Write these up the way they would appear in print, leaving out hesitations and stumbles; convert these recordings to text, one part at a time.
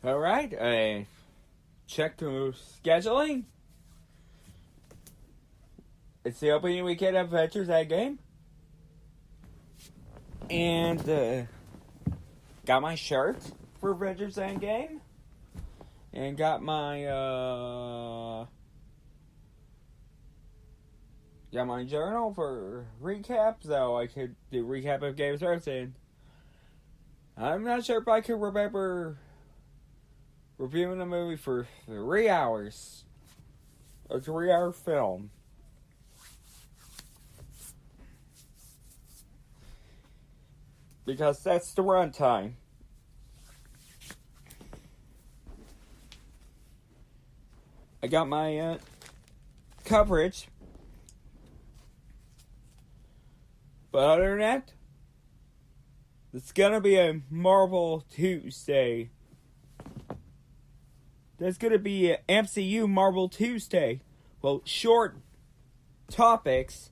Alright, I checked the scheduling. It's the opening weekend of Avengers Endgame. And got my shirt for Avengers Endgame. And got my journal for recap, so I could do recap of Game of Thrones. And I'm not sure if I could remember reviewing a movie for 3 hours. A 3-hour film. Because that's the runtime. I got my coverage. But other than that, it's gonna be a Marvel Tuesday. There's gonna be an MCU Marvel Tuesday. Well, short topics,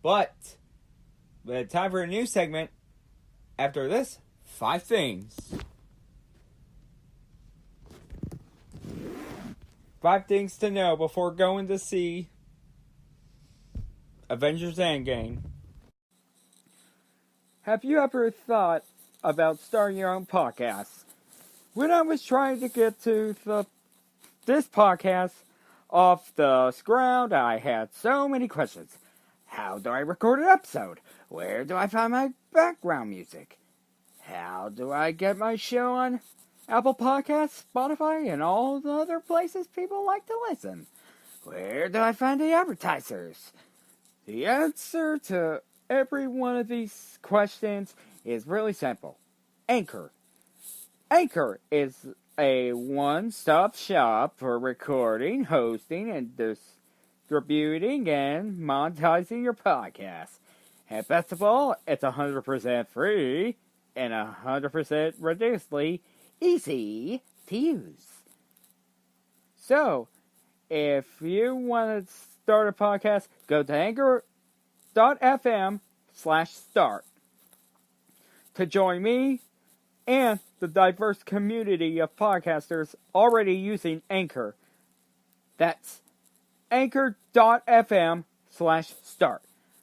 but time for a new segment. After this, 5 things. 5 things to know before going to see Avengers Endgame. Have you ever thought about starting your own podcast? When I was trying to get to this podcast off the ground, I had so many questions. How do I record an episode? Where do I find my background music? How do I get my show on Apple Podcasts, Spotify, and all the other places people like to listen? Where do I find the advertisers? The answer to every one of these questions is really simple. Anchor. Anchor is a one-stop shop for recording, hosting, and distributing and monetizing your podcast. And best of all, it's 100% free and 100% ridiculously easy to use. So, if you want to start a podcast, go to anchor.fm/start to join me and the diverse community of podcasters already using Anchor. That's anchor.fm/start.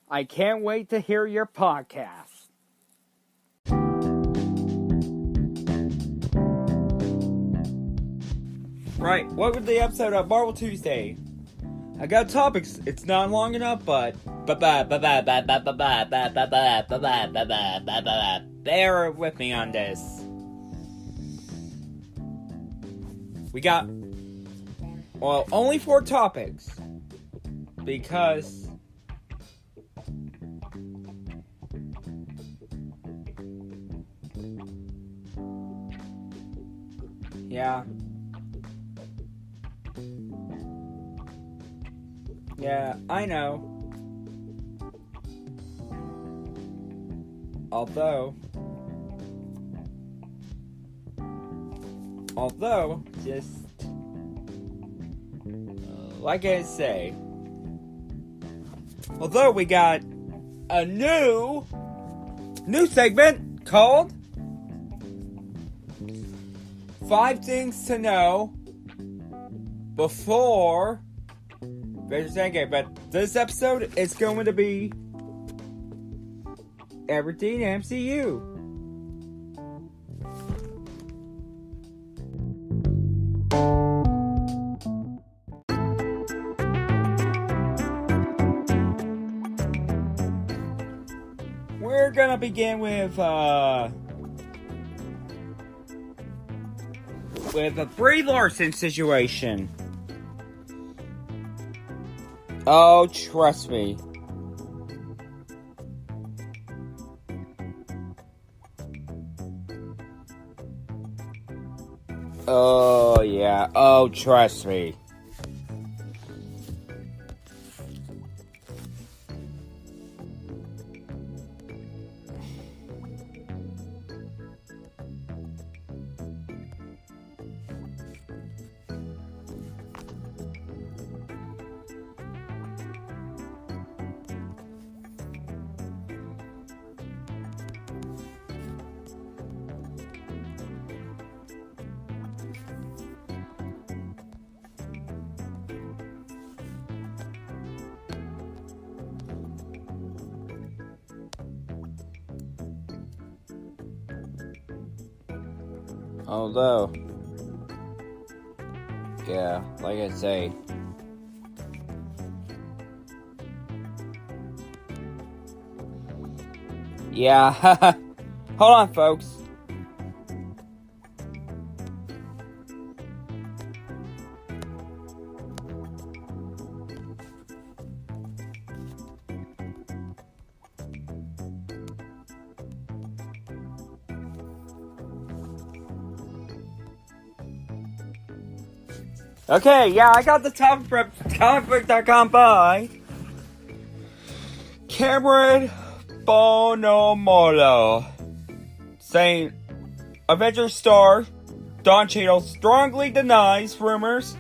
I can't wait to hear your podcast. Right, welcome to the episode of Marvel Tuesday. I got topics. It's not long enough, but bear with me on this. We got, well, only 4 topics. Because Yeah, I know. Although, just like I say, although we got a new segment called 5 Things to Know Before Avengers Endgame, but this episode is going to be everything MCU. We're gonna begin with a Brie Larson situation. Oh, trust me. Oh, yeah. Oh, trust me. Although, yeah, like I say, yeah, hold on, folks. Okay, yeah, I got the topic from comicbook.com by Cameron Bonomolo, saying Avengers star Don Cheadle strongly denies rumors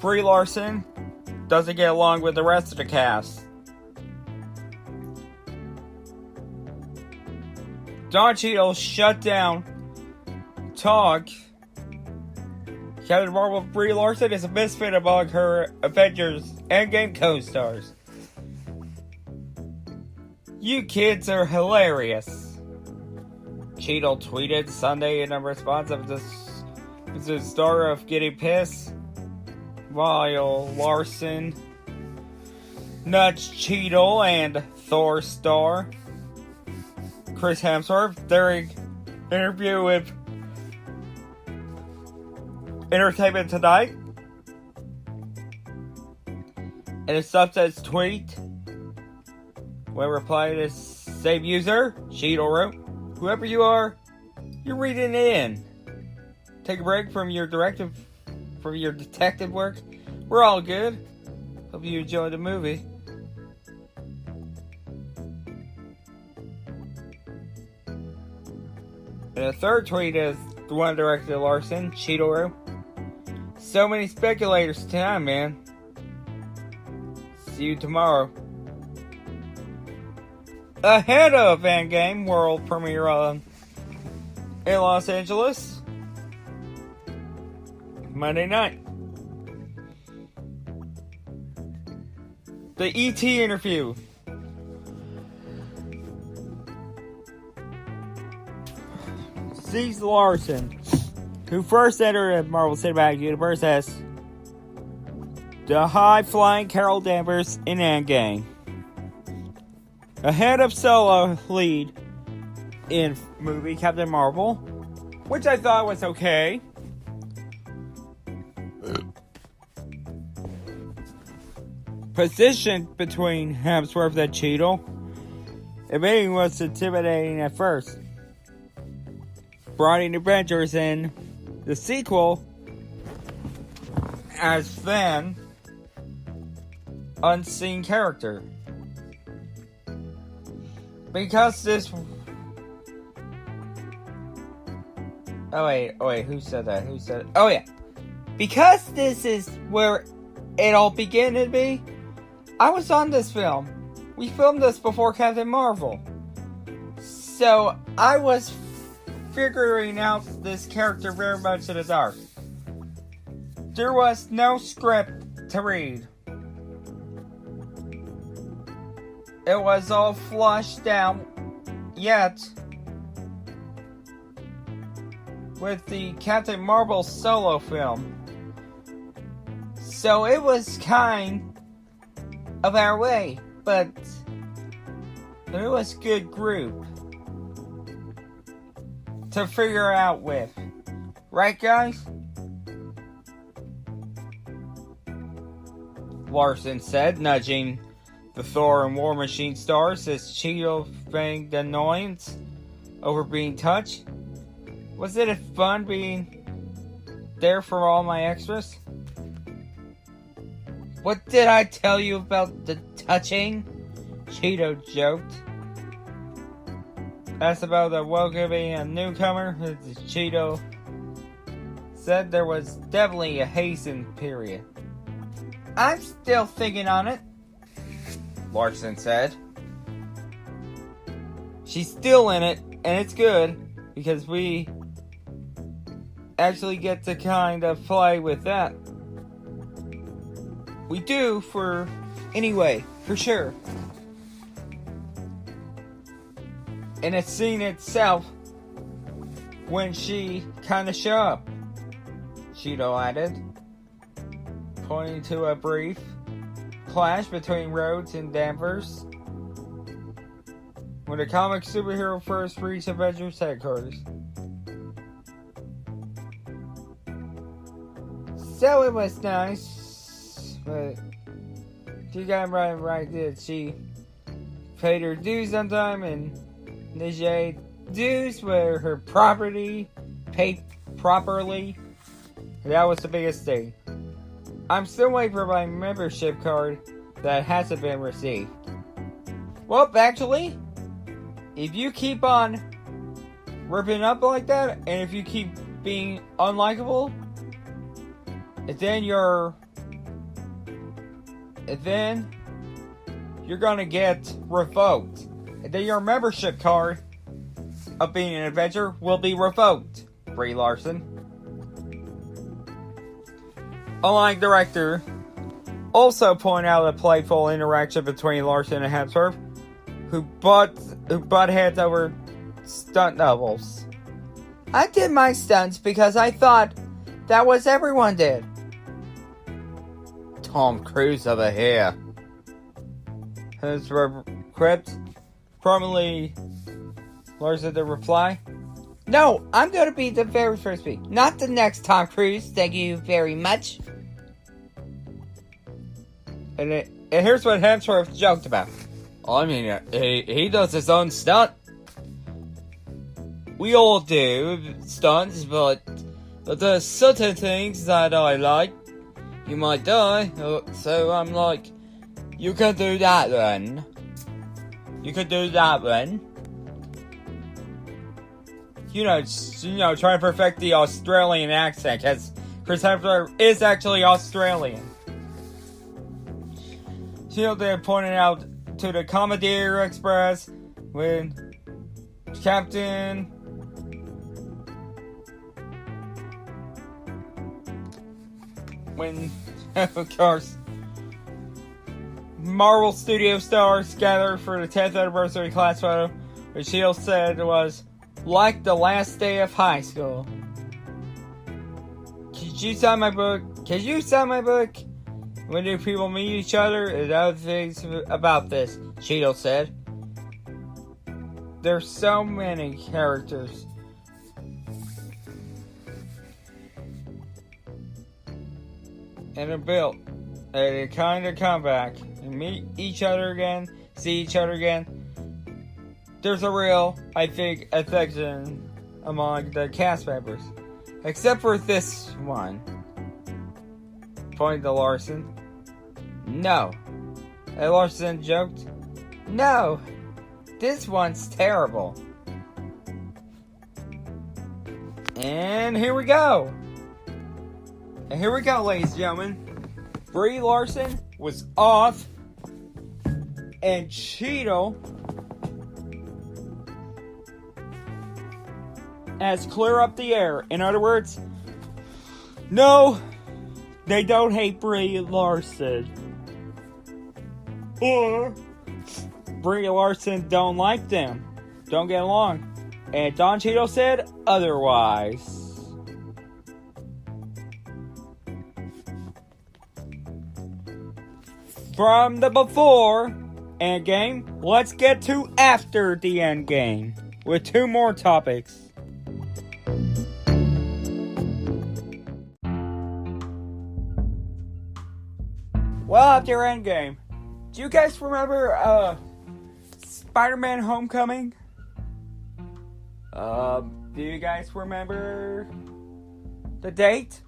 Brie Larson doesn't get along with the rest of the cast. Don Cheadle shut down talk Captain Marvel Brie Larson is a misfit among her Avengers Endgame co-stars. You kids are hilarious. Cheadle tweeted Sunday in a response of the star of getting pissed, while Larson nudged Cheadle and Thor star Chris Hemsworth during an interview with Entertainment Tonight. In a subset tweet, when replying to same user, Cheadle wrote, "Whoever you are, you're reading it in. Take a break from your detective work. We're all good. Hope you enjoyed the movie." And a third tweet is the one directed to Larson. Cheadle wrote, "So many speculators tonight, man. See you tomorrow." Ahead of Endgame world premiere in Los Angeles Monday night, the E.T. interview. Sees Larson, who first entered the Marvel Cinematic Universe as the high-flying Carol Danvers in Endgame, ahead of solo lead in movie Captain Marvel, which I thought was okay. Position between Hemsworth and Cheadle, admitting was intimidating at first. Brought in Avengers in the sequel as then unseen character. Because this... Oh wait, who said that? Oh yeah. Because this is where it all began to be, I was on this film. We filmed this before Captain Marvel. So I was figuring out this character very much in the dark. There was no script to read. It was all flushed out, yet with the Captain Marvel solo film. So it was kind of our way, but it was a good group to figure out with. Right, guys? Larson said, nudging the Thor and War Machine stars as Cheadle feigned annoyance over being touched. Was it fun being there for all my extras? What did I tell you about the touching? Cheadle joked. Asked about the welcoming a newcomer, Cheadle said there was definitely a hasten period. I'm still thinking on it, Larson said. She's still in it, and it's good, because we actually get to kind of play with that. We do, for sure. And the scene itself when she kinda show up, Cheeto added, pointing to a brief clash between Rhodes and Danvers when the comic superhero first reached Avengers headquarters. So it was nice, but she got right did she paid her dues on time and initiated dues where her property paid properly. That was the biggest thing. I'm still waiting for my membership card that hasn't been received. Well, actually, if you keep on ripping up like that, and if you keep being unlikable, then you're gonna get revoked. And then your membership card of being an Avenger will be revoked, Brie Larson. A line director also pointed out a playful interaction between Larson and Hemsworth, who butt heads over stunt doubles. I did my stunts because I thought that was everyone did. Tom Cruise over here. Hemsworth quipped, promptly Larson to reply, "No, I'm going to be the very first week, not the next Tom Cruise, thank you very much." And here's what Hemsworth joked about. I mean, he does his own stunt. We all do stunts, but there's certain things that I like. You might die, so I'm like, you can do that then. You can do that then. You know, trying to perfect the Australian accent, because Chris Hemsworth is actually Australian. Shield then pointed out to the Commandeer Express when of course, Marvel Studio stars gathered for the 10th anniversary class photo, which Shield said was like the last day of high school. Could you sign my book? Could you sign my book? When do people meet each other? And other things about this, Cheeto said. There's so many characters. And they're built. And they kind of come back and meet each other again, see each other again. There's a real, I think, affection among the cast members. Except for this one. Pointing to Larson. No. And Larson joked, "No, this one's terrible." And here we go. And here we go, ladies and gentlemen. Brie Larson was off. And Cheeto has clear up the air. In other words, no, they don't hate Brie Larson. Or Brie Larson don't like them. Don't get along. And Don Cheeto said otherwise. From the before Endgame, let's get to after the Endgame with two more topics. Well, after Endgame, do you guys remember Spider-Man Homecoming? Do you guys remember the date?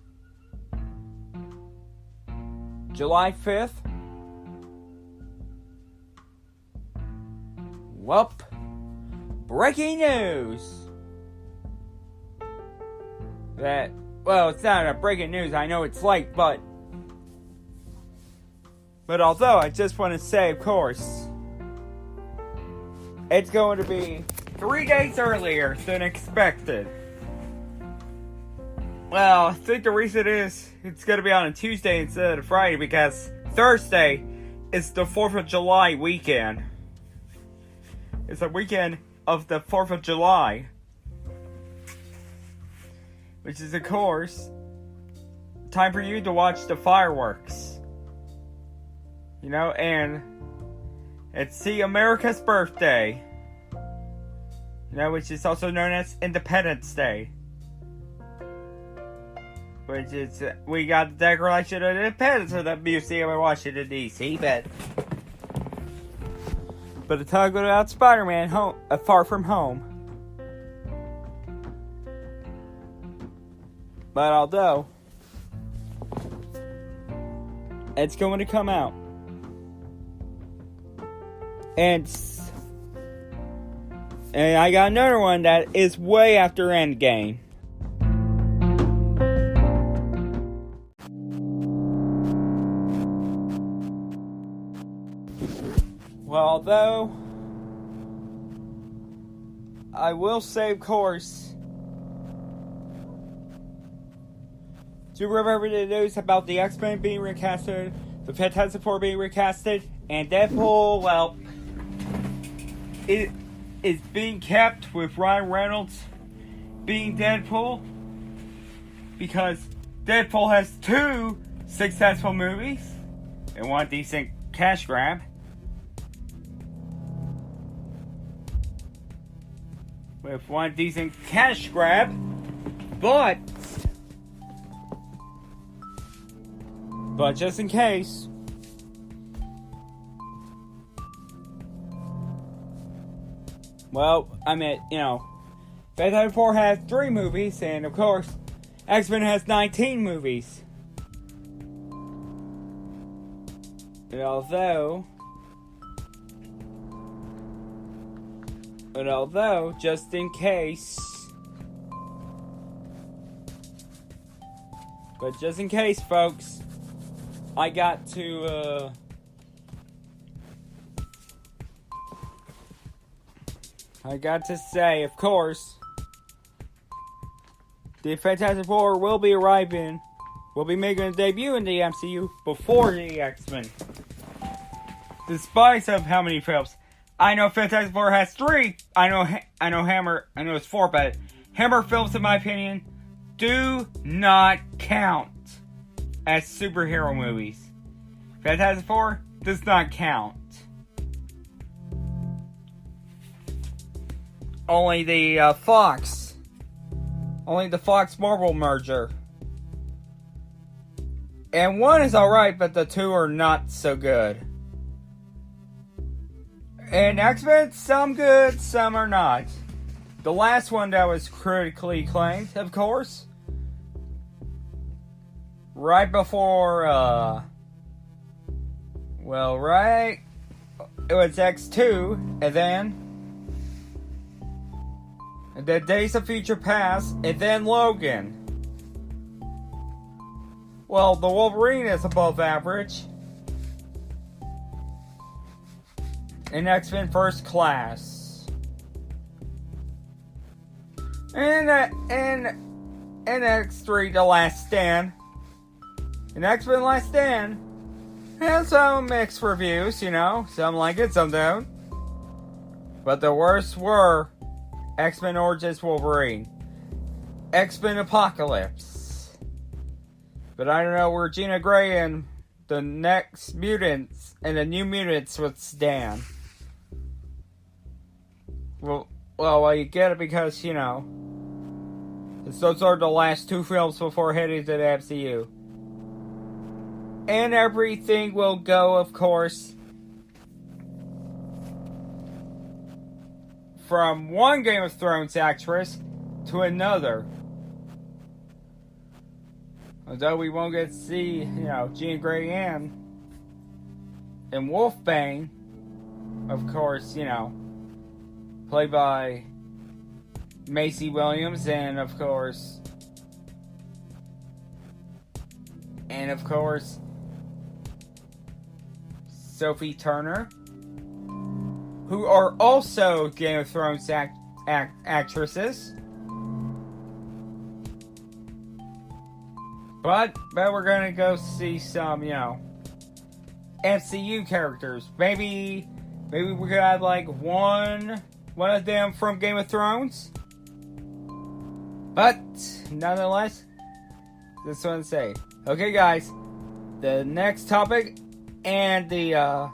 July 5th? Welp, breaking news! Well, it's not a breaking news, I know it's late, but although I just want to say, of course, it's going to be 3 days earlier than expected. Well, I think the reason is it's going to be on a Tuesday instead of Friday because Thursday is the 4th of July weekend. It's the weekend of the 4th of July. which is, of course, time for you to watch the fireworks. You know, and it's See America's Birthday. You know, which is also known as Independence Day. Which is, we got the Declaration of Independence at the Museum in Washington, D.C., but the talk about Spider-Man Far From Home. But although it's going to come out, and I got another one that is way after Endgame. Well, although I will say, of course, to remember the news about the X-Men being recasted, the Fantastic Four being recasted, and Deadpool, well, it is being kept with Ryan Reynolds being Deadpool, because Deadpool has 2 successful movies and 1 decent cash grab. With 1 decent cash grab, but just in case, well, I mean, you know, Fantastic Four has 3 movies, and of course, X-Men has 19 movies. And although, just in case, folks, I got to say, of course, the Fantastic Four will be making a debut in the MCU before the X-Men. Despite of how many films. I know Fantastic Four has 3. I know Hammer. I know it's 4, but Hammer films, in my opinion, do not count as superhero movies. Fantastic Four does not count. Only the Fox Marvel merger. And 1 is alright, but the 2 are not so good. And X-Men, some good, some are not. The last one that was critically acclaimed, of course, right before, it was X2, and then Days of Future Past, and then Logan. Well, the Wolverine is above average. And X-Men First Class. And X3 The Last Stand. And X-Men Last Stand has some mixed reviews, you know. Some like it, some don't. But the worst were X-Men Origins Wolverine, X-Men Apocalypse. But I don't know where Jean Grey and the next mutants and the New Mutants would stand. Well, you get it because, you know, those are the last 2 films before heading to the MCU. And everything will go, of course, from one Game of Thrones actress to another. Although we won't get to see, you know, Jean Grey and Wolfbane, of course, you know, played by Macy Williams, and of course, Sophie Turner, who are also Game of Thrones actresses. But we're gonna go see some, you know, MCU characters. Maybe we could have like one of them from Game of Thrones. But, nonetheless, just want to say, okay guys, the next topic and the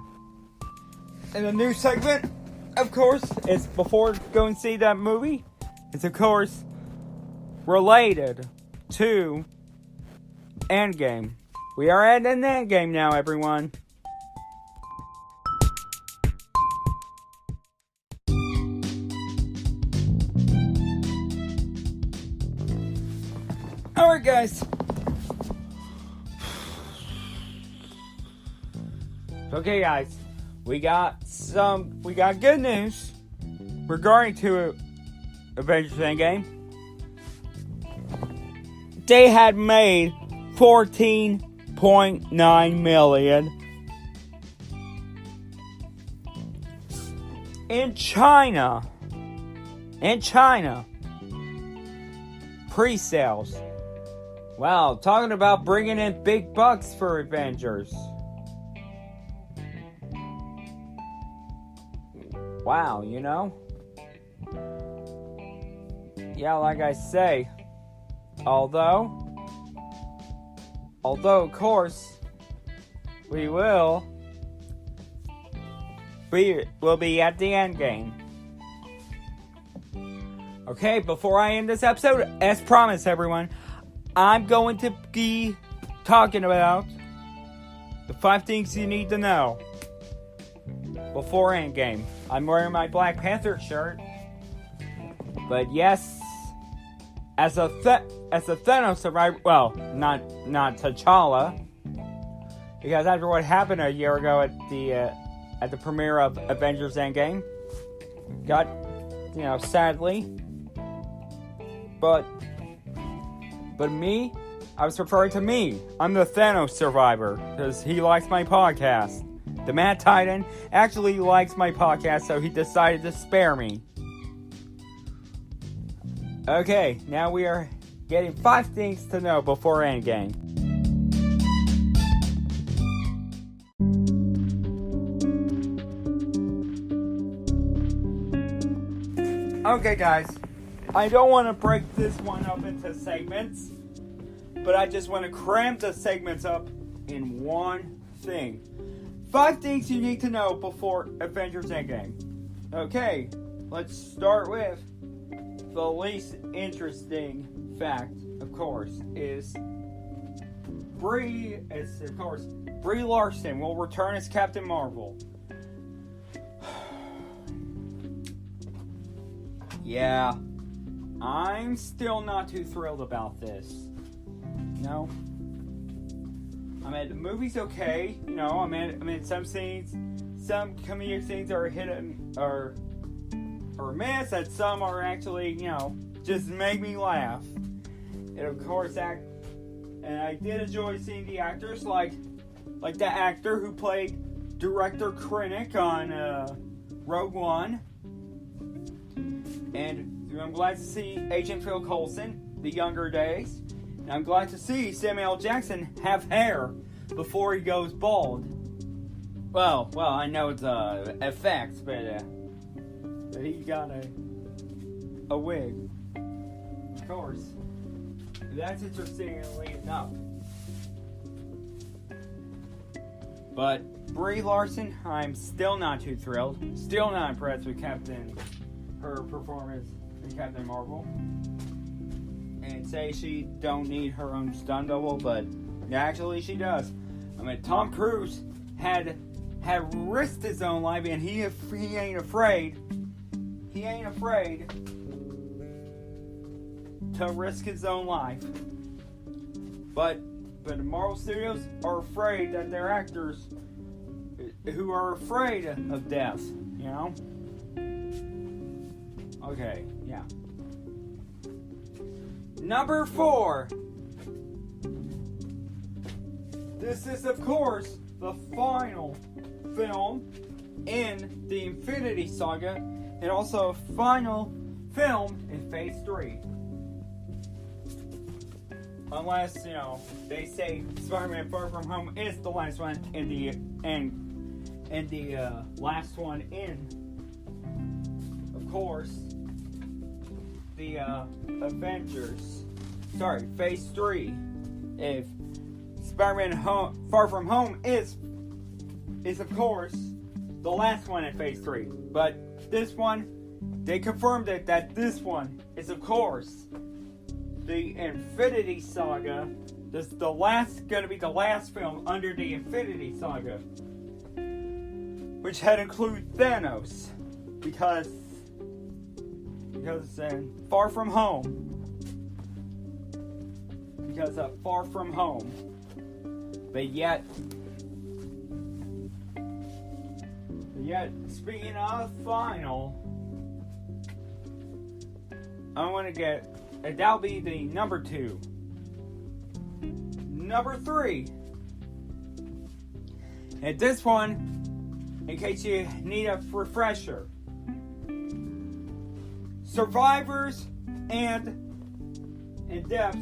new segment, of course, is before going to see that movie. It's of course related to Endgame. We are at an Endgame now, everyone. Alright guys. Okay guys, we got good news regarding to Avengers Endgame. They had made $14.9 million in China. Pre-sales. Wow, talking about bringing in big bucks for Avengers. Wow, you know? Yeah, like I say, although of course, we will be at the end game. Okay, before I end this episode, as promised, everyone, I'm going to be talking about the 5 things you need to know before Endgame. I'm wearing my Black Panther shirt, but yes, as a Thanos survivor, well, not T'Challa, because after what happened a year ago at the premiere of Avengers Endgame, got, sadly, but me, I was referring to me. I'm the Thanos survivor, because he likes my podcast. The Mad Titan actually likes my podcast, so he decided to spare me. Okay, now we are getting 5 things to know before Endgame. Okay guys, I don't want to break this one up into segments, but I just want to cram the segments up in one thing. 5 things you need to know before Avengers Endgame. Okay, let's start with the least interesting fact, of course, is Brie Larson will return as Captain Marvel. Yeah, I'm still not too thrilled about this. No. I mean, the movie's okay. I mean, some comedic scenes are hit or miss, and some are actually, just make me laugh. And of course, and I did enjoy seeing the actors, like the actor who played Director Krennic on Rogue One. And I'm glad to see Agent Phil Coulson, the younger days. And I'm glad to see Samuel L. Jackson have hair before he goes bald. Well, I know it's effects, but he got a wig. Of course. That's interestingly enough. But Brie Larson, I'm still not too thrilled. Still not impressed with her performance in Captain Marvel. And say she don't need her own stunt double, but actually she does. I mean, Tom Cruise had risked his own life, and he ain't afraid. He ain't afraid to risk his own life. But the Marvel Studios are afraid that they're actors who are afraid of death, Okay, yeah. Number 4. This is, of course, the final film in the Infinity Saga, and also a final film in Phase 3. Unless, they say Spider-Man Far From Home is the last one and the last one in, of course, the Avengers. Sorry, Phase 3. If Spider-Man Far From Home is of course the last one in Phase 3. But this one, they confirmed it that this one is of course the Infinity Saga. This is gonna be the last film under the Infinity Saga, which had included Thanos, because in Far From Home. Because of Far From Home. But yet, speaking of final, I want to get, that'll be the number 2. Number 3. And this one, in case you need a refresher, survivors and depths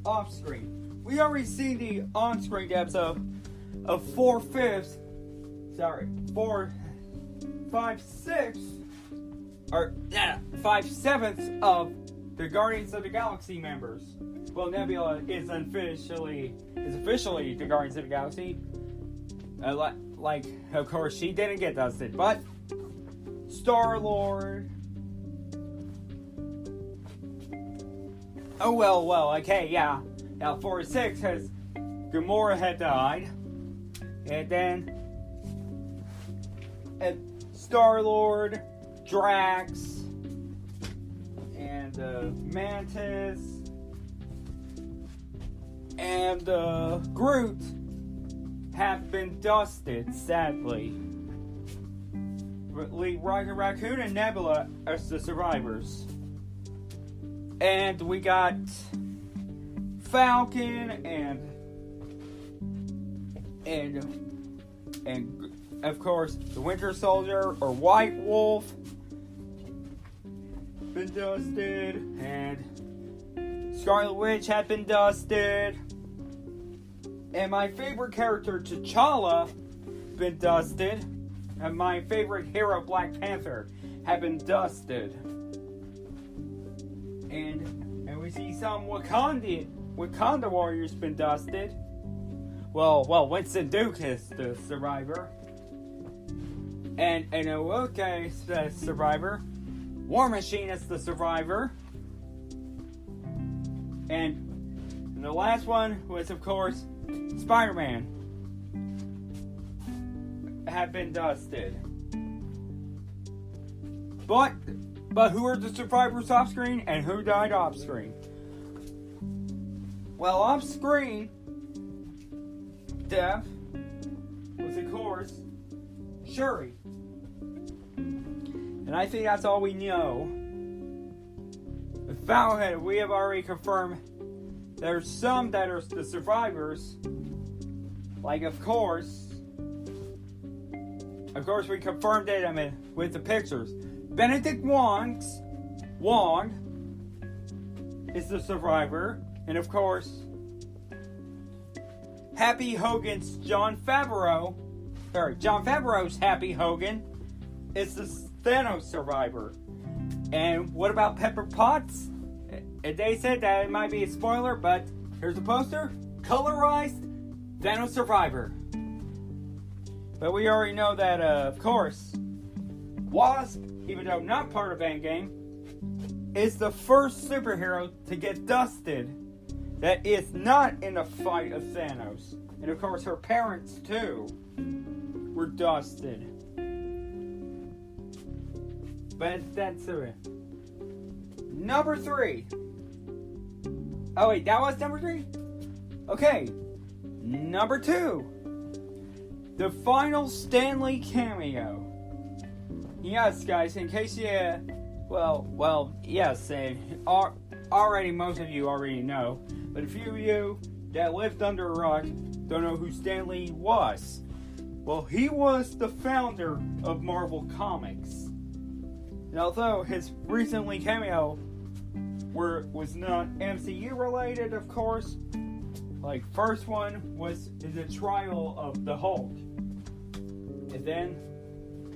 off screen. We already see the on screen depths of 4/5, sorry, 5/7 of the Guardians of the Galaxy members. Well, Nebula is officially the Guardians of the Galaxy. Like, of course, she didn't get dusted, but Star-Lord. Oh, well, okay, yeah. Now, 4/6 has Gamora had died. And then Star-Lord, Drax, and Mantis, and Groot have been dusted, sadly. Rocket Raccoon and Nebula are the survivors. And we got Falcon and of course the Winter Soldier or White Wolf been dusted, and Scarlet Witch had been dusted, and my favorite character T'Challa been dusted, and my favorite hero Black Panther have been dusted. And we see some Wakanda warriors been dusted. Well, Winston Duke is the survivor. And Awoke is the survivor. War Machine is the survivor. And the last one was, of course, Spider-Man. Have been dusted. But who are the survivors off screen and who died off screen? Well, off screen, death was, of course, Shuri. And I think that's all we know. With Falcon, we have already confirmed there's some that are the survivors. Like, of course, we confirmed it, with the pictures. Benedict Wong is the survivor. And of course, Happy Hogan's Jon Favreau's Happy Hogan is the Thanos survivor. And what about Pepper Potts? They said that it might be a spoiler, but here's a poster. Colorized Thanos survivor. But we already know that, of course, Wasp, even though not part of Endgame, is the first superhero to get dusted that is not in the fight of Thanos. And of course, her parents, too, were dusted. But that's it. Number 3. Oh, wait, that was number 3? Okay. Number 2. The final Stan Lee cameo. Yes, guys, in case you... Well, yes, already most of you already know. But a few of you that lived under a rock don't know who Stan Lee was. Well, he was the founder of Marvel Comics. And although his recently cameo was not MCU related, of course, like first one was the trial of the Hulk. And then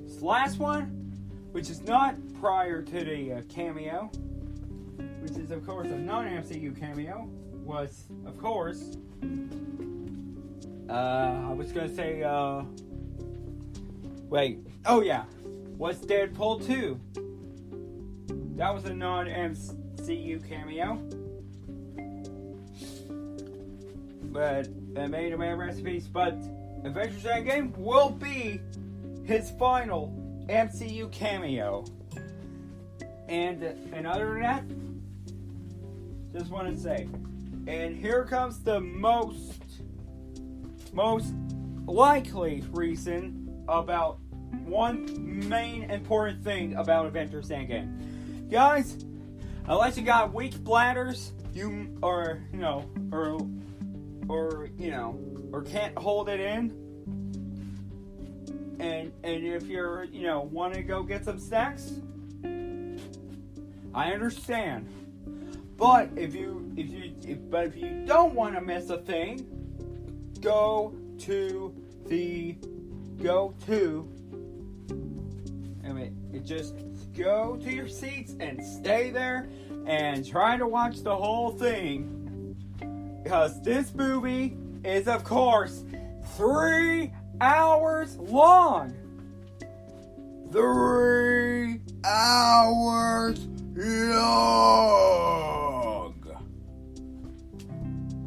this last one, which is not prior to the cameo, which is of course a non-MCU cameo, was of course I was gonna say was Deadpool 2. That was a non-MCU cameo. But it made a man recipes, but Avengers Endgame will be his final MCU cameo. And other than that, just want to say, and here comes the most likely reason about one main important thing about Avengers Endgame. Guys, unless you got weak bladders, or can't hold it in, and if you're want to go get some snacks, I understand. But if you don't want to miss a thing, just go to your seats and stay there and try to watch the whole thing, because this movie is of course 3 hours long. 3 hours long.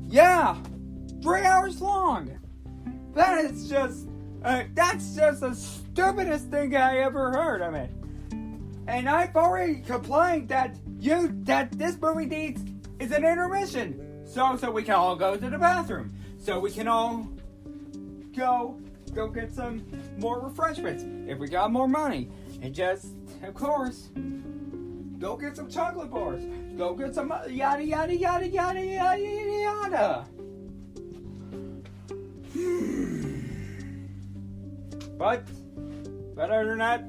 Yeah, 3 hours long. That's just the stupidest thing I ever heard. I mean, and I've already complained that this movie is an intermission, so we can all go to the bathroom, so we can all go get some more refreshments if we got more money, and just of course go get some chocolate bars, go get some yada yada yada yada yada yada. But other than that,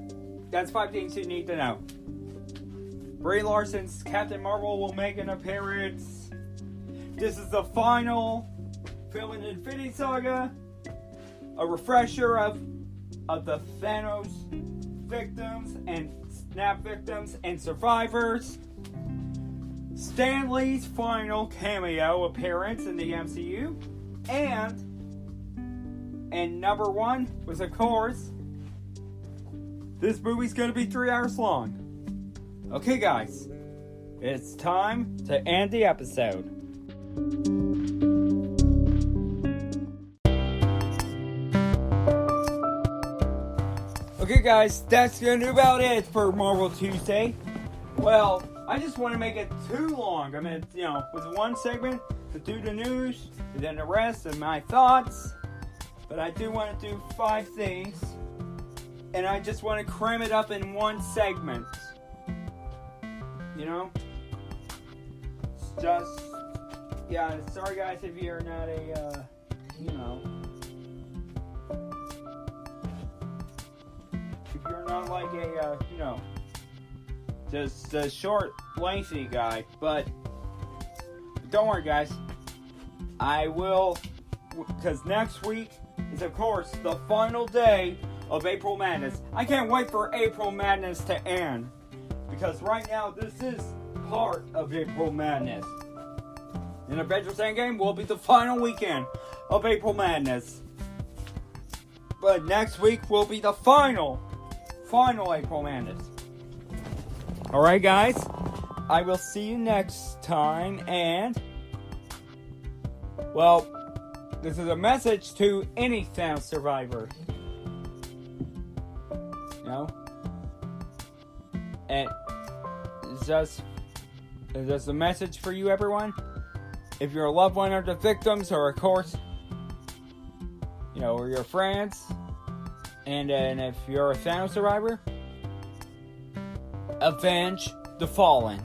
that's 5 things you need to know. Brie Larson's Captain Marvel will make an appearance. This is the final film in the Infinity Saga. A refresher of the Thanos victims and Snap victims and survivors. Stan Lee's final cameo appearance in the MCU. And number one was, of course, this movie's gonna be 3 hours long. Okay, guys, it's time to end the episode. Okay, guys, that's gonna do about it for Marvel Tuesday. Well, I just want to make it too long. I mean, with one segment to do the news, and then the rest of my thoughts. But I do want to do 5 things, and I just want to cram it up in one segment. Sorry guys if you're not if you're not like just a short, lengthy guy. But don't worry guys, I will, because next week is of course the final day of April Madness. I can't wait for April Madness to end, because right now this is part of April Madness. And Avengers Endgame will be the final weekend of April Madness. But next week will be the final April Madness. Alright guys, I will see you next time, and well, this is a message to any Thanos survivor. And it's just a message for you, everyone. If you're a loved one of the victims, or of course, or your friends, and if you're a Thanos survivor, avenge the fallen.